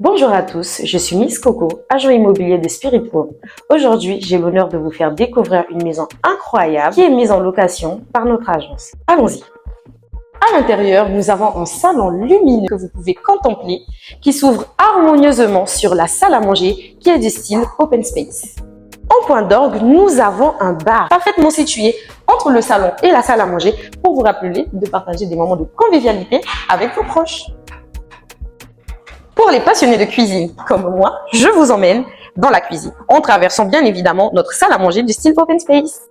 Bonjour à tous, je suis Miss Coco, agent immobilier de Spirit Home. Aujourd'hui, j'ai l'honneur de vous faire découvrir une maison incroyable qui est mise en location par notre agence. Allons-y. À l'intérieur, nous avons un salon lumineux que vous pouvez contempler qui s'ouvre harmonieusement sur la salle à manger qui est du style open space. En point d'orgue, nous avons un bar parfaitement situé entre le salon et la salle à manger pour vous rappeler de partager des moments de convivialité avec vos proches. Pour les passionnés de cuisine comme moi, je vous emmène dans la cuisine en traversant bien évidemment notre salle à manger du style open space.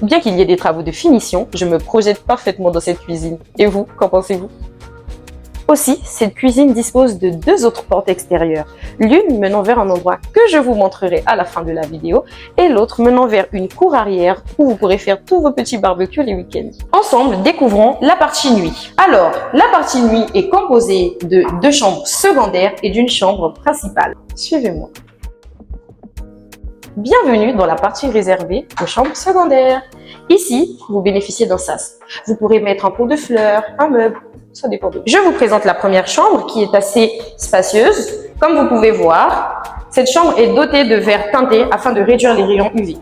Bien qu'il y ait des travaux de finition, je me projette parfaitement dans cette cuisine. Et vous, qu'en pensez-vous? Aussi, cette cuisine dispose de deux autres portes extérieures, l'une menant vers un endroit que je vous montrerai à la fin de la vidéo et l'autre menant vers une cour arrière où vous pourrez faire tous vos petits barbecues les week-ends. Ensemble, découvrons la partie nuit. Alors, la partie nuit est composée de deux chambres secondaires et d'une chambre principale. Suivez-moi. Bienvenue dans la partie réservée aux chambres secondaires. Ici, vous bénéficiez d'un sas. Vous pourrez mettre un pot de fleurs, un meuble, ça dépend de vous. Je vous présente la première chambre qui est assez spacieuse. Comme vous pouvez voir, cette chambre est dotée de verres teintés afin de réduire les rayons UV.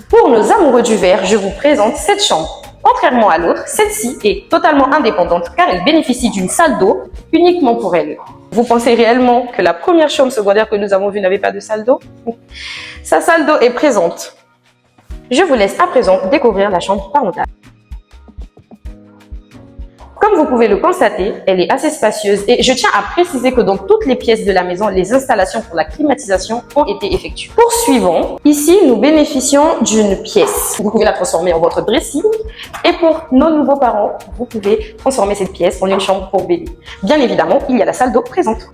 Pour nos amoureux du verre, je vous présente cette chambre. Contrairement à l'autre, celle-ci est totalement indépendante car elle bénéficie d'une salle d'eau uniquement pour elle. Vous pensez réellement que la première chambre secondaire que nous avons vue n'avait pas de salle d'eau? Sa salle d'eau est présente. Je vous laisse à présent découvrir la chambre parentale. Comme vous pouvez le constater, elle est assez spacieuse et je tiens à préciser que dans toutes les pièces de la maison, les installations pour la climatisation ont été effectuées. Poursuivons. Ici, nous bénéficions d'une pièce. Vous pouvez la transformer en votre dressing et pour nos nouveaux parents, vous pouvez transformer cette pièce en une chambre pour bébé. Bien évidemment, il y a la salle d'eau présente.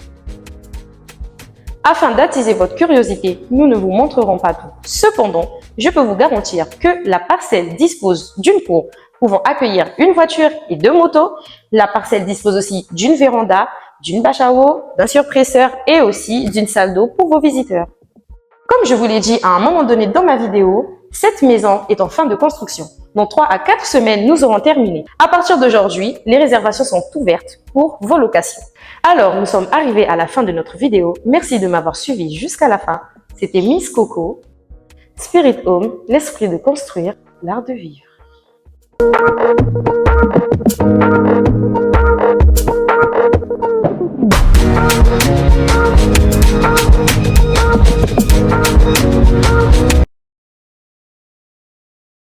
Afin d'attiser votre curiosité, nous ne vous montrerons pas tout. Cependant, je peux vous garantir que la parcelle dispose d'une cour pouvant accueillir une voiture et deux motos. La parcelle dispose aussi d'une véranda, d'une bâche à eau, d'un surpresseur et aussi d'une salle d'eau pour vos visiteurs. Comme je vous l'ai dit à un moment donné dans ma vidéo, cette maison est en fin de construction. Dans 3 à 4 semaines, nous aurons terminé. À partir d'aujourd'hui, les réservations sont ouvertes pour vos locations. Alors, nous sommes arrivés à la fin de notre vidéo. Merci de m'avoir suivi jusqu'à la fin. C'était Miss Coco, Spirit Home, l'esprit de construire, l'art de vivre.